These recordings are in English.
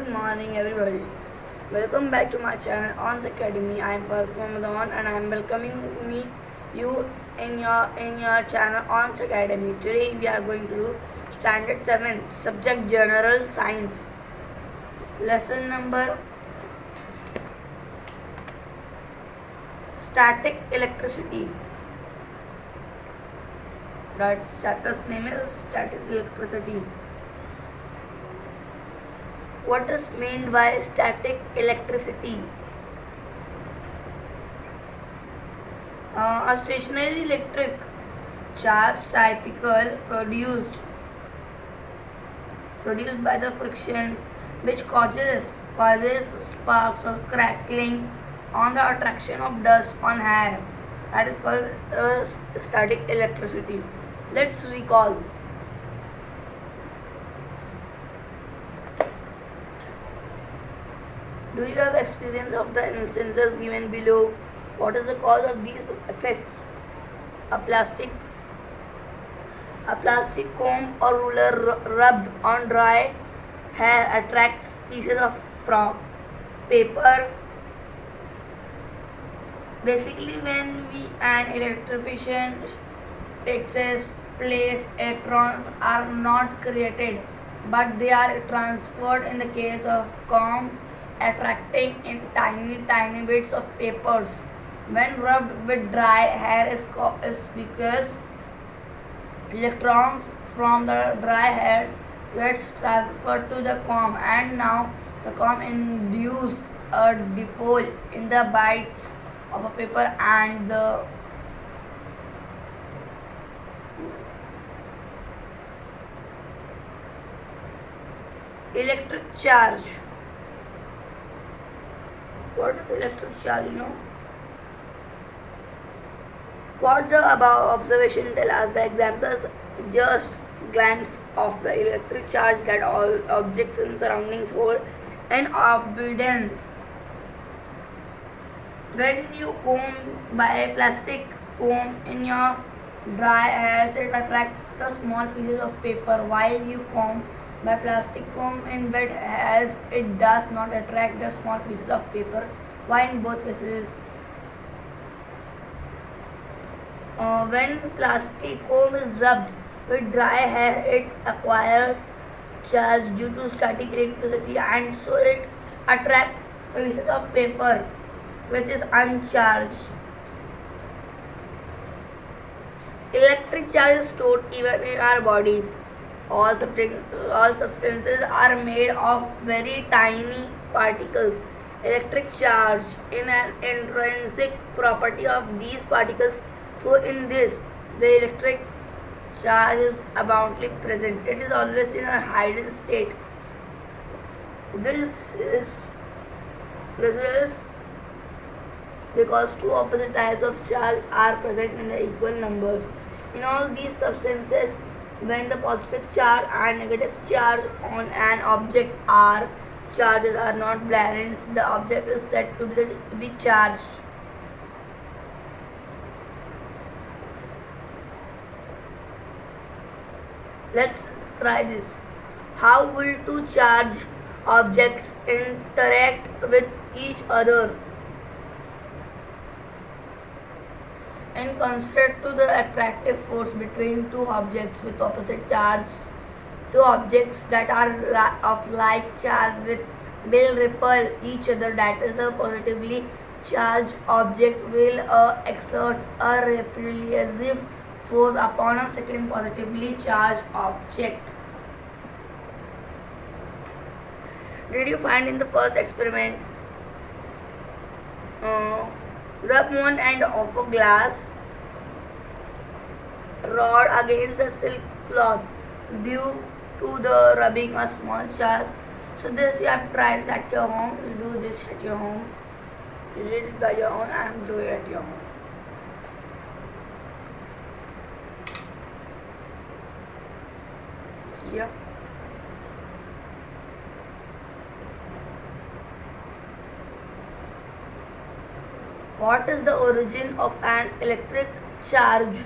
Good morning, everybody. Welcome back to my channel ONS Academy. I am Farooq Ramadan and I am welcoming you in your channel ONS Academy. Today we are going to do Standard 7 Subject General Science. Lesson number Static Electricity. That chapter's name is Static Electricity. What is meant by static electricity? A stationary electric charge typical produced by the friction which causes sparks or crackling on the attraction of dust on air. That is called static electricity. Let's recall. Do you have experience of the instances given below? What is the cause of these effects? A plastic comb or ruler rubbed on dry hair attracts pieces of paper. Basically, when an electrification takes place, electrons are not created, but they are transferred in the case of comb attracting in tiny bits of papers. When rubbed with dry hair is because electrons from the dry hairs gets transferred to the comb, and now the comb induces a dipole in the bites of a paper and the electric charge. What is electric charge? What the above observation tell us? The examples just glance of the electric charge that all objects and surroundings hold in abundance. When you comb by a plastic comb in your dry hairs, it attracts the small pieces of paper. While you comb by plastic comb in wet hairs, it does not attract the small pieces of paper. Why in both cases? When plastic comb is rubbed with dry hair, it acquires charge due to static electricity, and so it attracts pieces of paper which is uncharged. Electric charge is stored even in our bodies. All substances are made of very tiny particles. Electric charge in an intrinsic property of these particles. So in this, the electric charge is abundantly present. It is always in a hidden state. This is because two opposite types of charge are present in the equal numbers. In all these substances, when the positive charge and negative charge on an object charges are not balanced, the object is said to be charged. Let's try this. How will two charged objects interact with each other? In contrast to the attractive force between two objects with opposite charges, two objects that are of like charge will repel each other. That is, a positively charged object will exert a repulsive force upon a second positively charged object. Did you find in the first experiment? Rub one end of a glass rod against a silk cloth. Due to the rubbing a small charge. So this you have to try this at your home. You do this at your home. You did it by your own and do it at your home. Yeah. What is the origin of an electric charge?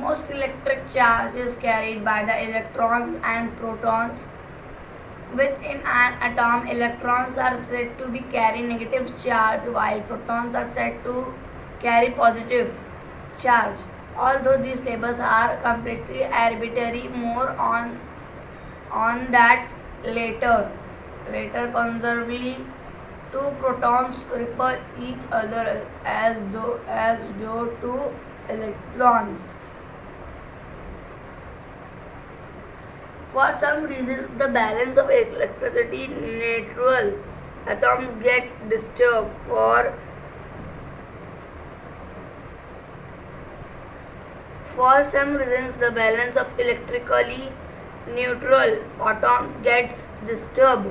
Most electric charge is carried by the electrons and protons. Within an atom, electrons are said to be carry negative charge while protons are said to carry positive charge. Although these labels are completely arbitrary, more on that later. Conservatively, two protons repel each other as though two electrons. For some reasons, the balance of electricity neutral atoms get disturbed. For some reasons, the balance of electrically neutral atoms gets disturbed.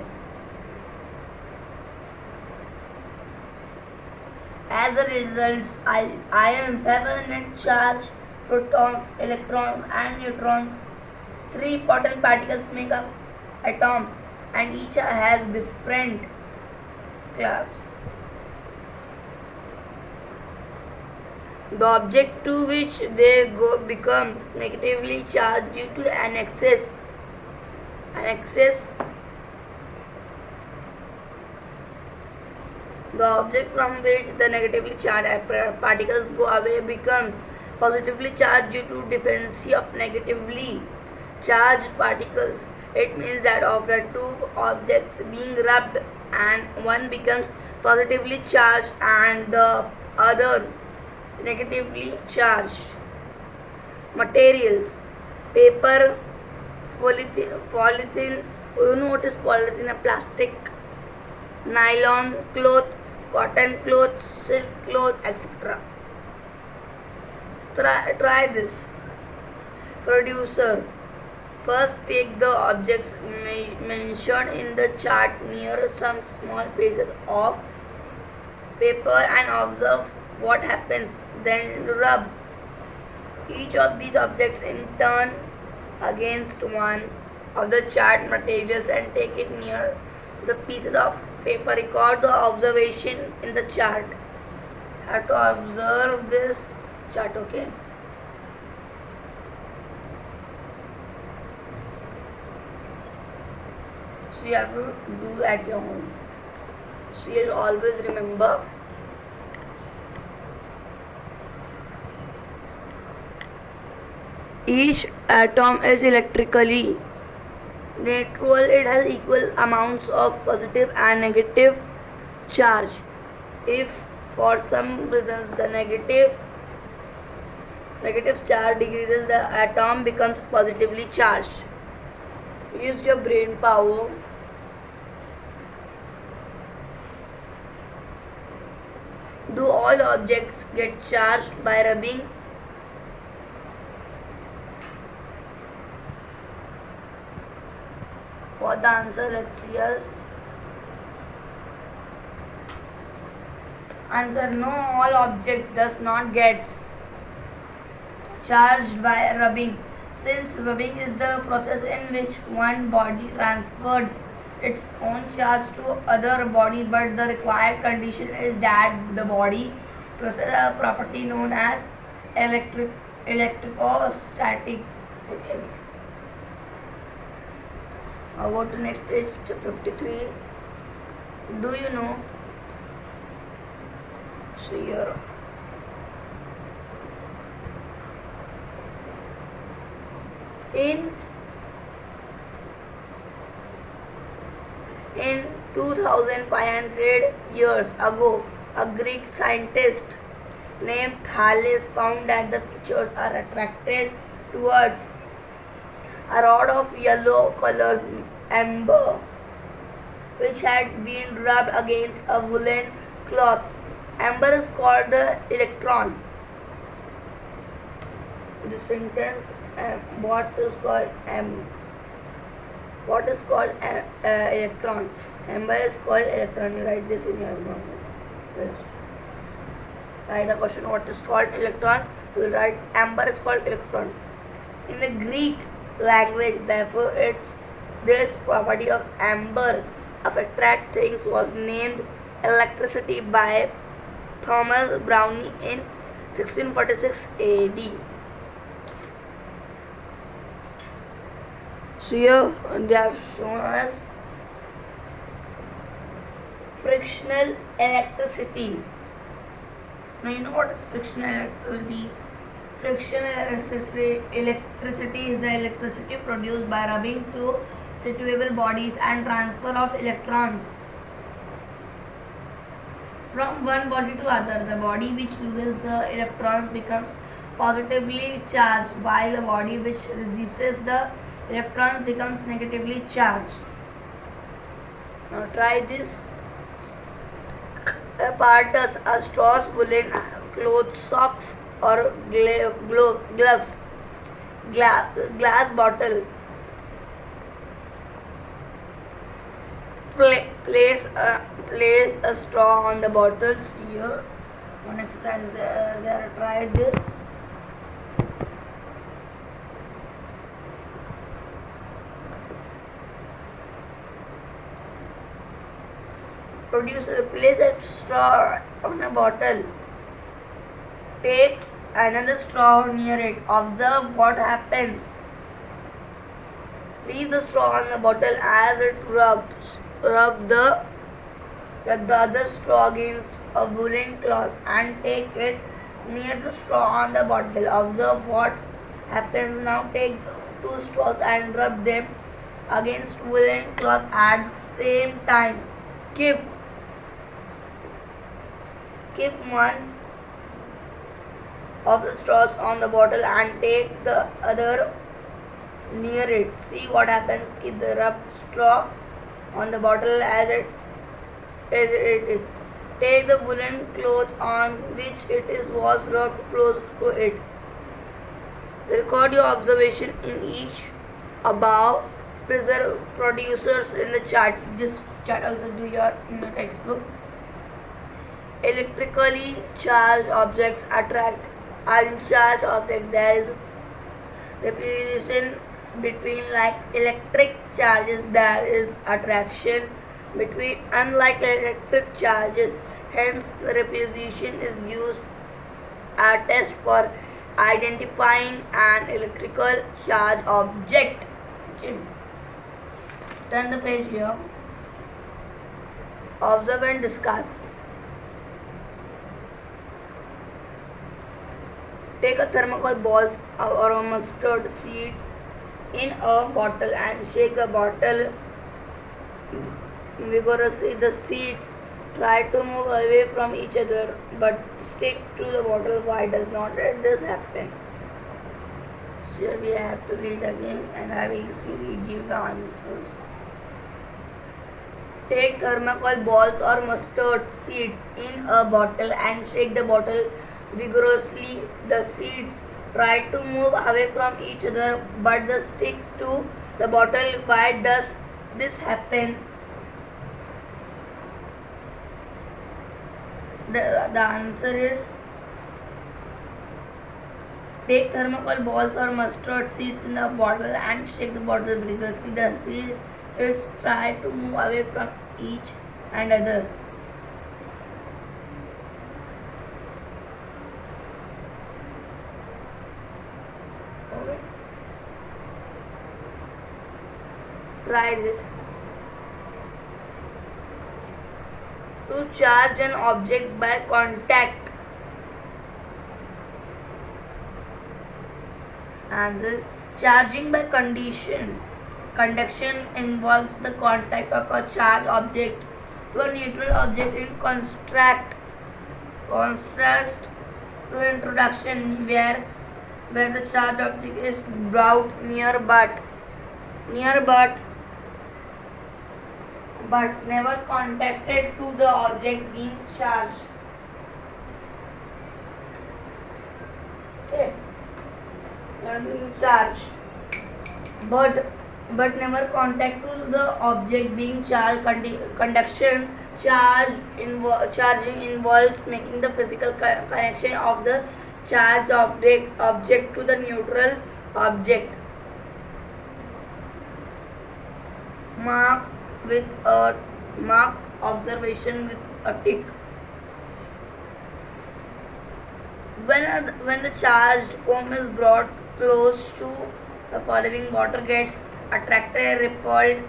As a result, ions have a net charge, protons, electrons, and neutrons. Three important particles make up atoms, and each has different clubs. The object to which they go becomes negatively charged due to an excess. The object from which the negatively charged particles go away becomes positively charged due to difference of negatively charged particles. It means that of the two objects being rubbed, and one becomes positively charged and the other negatively charged. Materials: paper, polythene. You know what is polythene? Plastic, nylon cloth, cotton cloth, silk cloth, etc. Try this. Producer: first, take the objects mentioned in the chart near some small pieces of paper and observe what happens. Then rub each of these objects in turn against one of the chart materials and take it near the pieces of paper. Record the observation in the chart. Have to observe this chart, okay? So you have to do at your home. So you'll always remember. Each atom is electrically neutral. It has equal amounts of positive and negative charge. If for some reasons the negative charge decreases, the atom becomes positively charged. Use your brain power. Do all objects get charged by rubbing? For the answer, let's see us. Answer: no, all objects does not gets charged by rubbing. Since rubbing is the process in which one body transferred its own charge to other body, but the required condition is that the body possesses a property known as electrostatic. Okay. I'll go to next page 53. Do you know? See here. In 2500 years ago, a Greek scientist named Thales found that the features are attracted towards a rod of yellow colored amber which had been rubbed against a woolen cloth. Amber is called the electron. This sentence, what is called electron? Amber is called electron. You write this in your notebook. Yes. Write a question. What is called electron? You will write amber is called electron. In the Greek language, therefore, this property of amber of attract things was named electricity by Thomas Browne in 1646 AD. So here they have shown us frictional electricity. Now you know what is frictional electricity? Frictional electricity is the electricity produced by rubbing two suitable bodies and transfer of electrons from one body to other. The body which loses the electrons becomes positively charged, while the body which receives the electrons becomes negatively charged. Now try this. Apparatus: a straws, woolen clothes, socks, or gloves. Glass bottle. Place a straw on the bottle. Here, one exercise there. Try this. Place a straw on a bottle. Take another straw near it. Observe what happens. Leave the straw on the bottle as it rubs. Rub the other straw against a woolen cloth and take it near the straw on the bottle. Observe what happens. Now take two straws and rub them against woolen cloth at the same time. Keep one of the straws on the bottle and take the other near it. See what happens. Keep the rubbed straw on the bottle as it is. Take the woolen cloth on which was rubbed close to it. Record your observation in each above producers in the chart. This chart also do your in the textbook. Electrically charged objects attract uncharged objects. There is repulsion between like electric charges. There is attraction between unlike electric charges. Hence, the repulsion is used as a test for identifying an electrical charge object. Okay. Turn the page here. Observe and discuss. Take a thermocol balls or mustard seeds in a bottle and shake the bottle vigorously. The seeds try to move away from each other but stick to the bottle. Why does not this happen? So here we have to read again and I will give the answers. Take thermocol balls or mustard seeds in a bottle and shake the bottle vigorously. The seeds try to move away from each other but they stick to the bottle. Why does this happen? The answer is take thermocol balls or mustard seeds in a bottle and shake the bottle vigorously. The seeds try to move away from each and other. Okay. Try this. To charge an object by contact. And this charging by conduction involves the contact of a charged object to a neutral object in contrast to introduction where the charged object is brought near but never contacted to the object being charged. Okay. Charged but never contact to the object being charged. Conduction charging involves making the physical connection of the charged object to the neutral object. Mark observation with a tick. When the charged comb is brought close to the following, water gets attracted, repelled,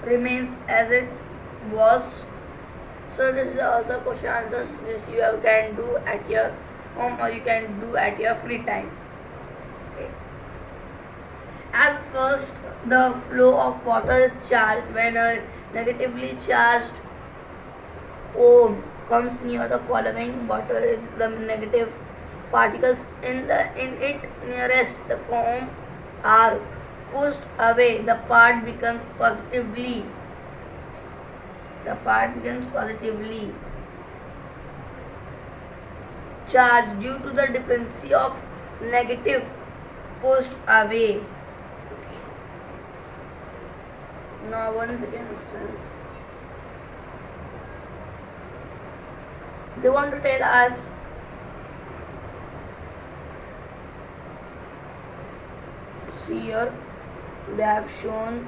remains as it was. So this is also question answers. This you can do at your home or you can do at your free time. Okay. At first, the flow of water is charged when a negatively charged cone comes near the following water is the negative particles in it nearest the cone are pushed away. The part becomes positively charged due to the difference of negative pushed away. Okay. Now one second instance. They want to tell us here they have shown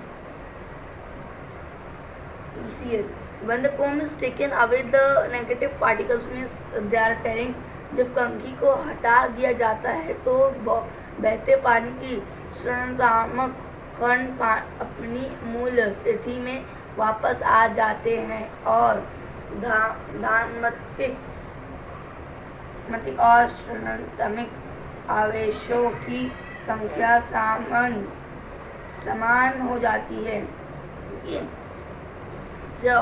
here when the comb is taken away the negative particles means they are telling जब कंघी को हटा दिया जाता है तो बहते पानी की ऋणात्मक कण अपनी मूल स्थिति में वापस आ जाते हैं और धनात्मक और ऋणात्मक आवेशों की संख्या समान हो जाती है. So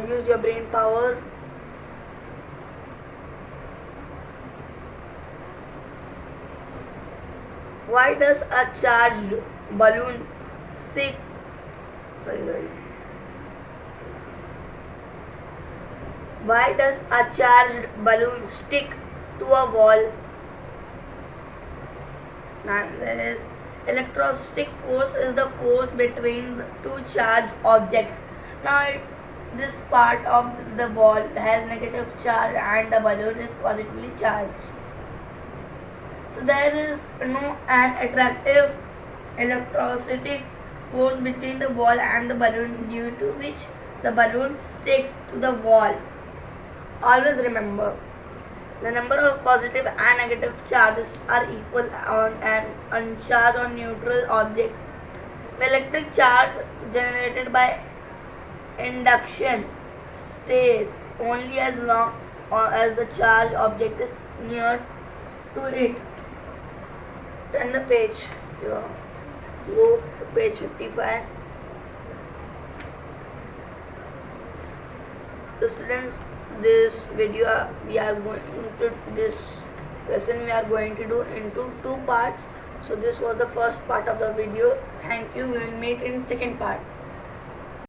use your brain power. Why does a charged balloon stick? Why does a charged balloon stick to a wall? And there is electrostatic force is the force between two charged objects. Now this part of the wall has negative charge and the balloon is positively charged. So there is an attractive electrostatic force between the wall and the balloon due to which the balloon sticks to the wall. Always remember, the number of positive and negative charges are equal on an uncharged or neutral object. The electric charge generated by induction stays only as long as the charged object is near to it. Turn the page. Go to page 55. So students, this video this lesson we are going to do into 2 parts. So this was the first part of the video. Thank you. We will meet in second part.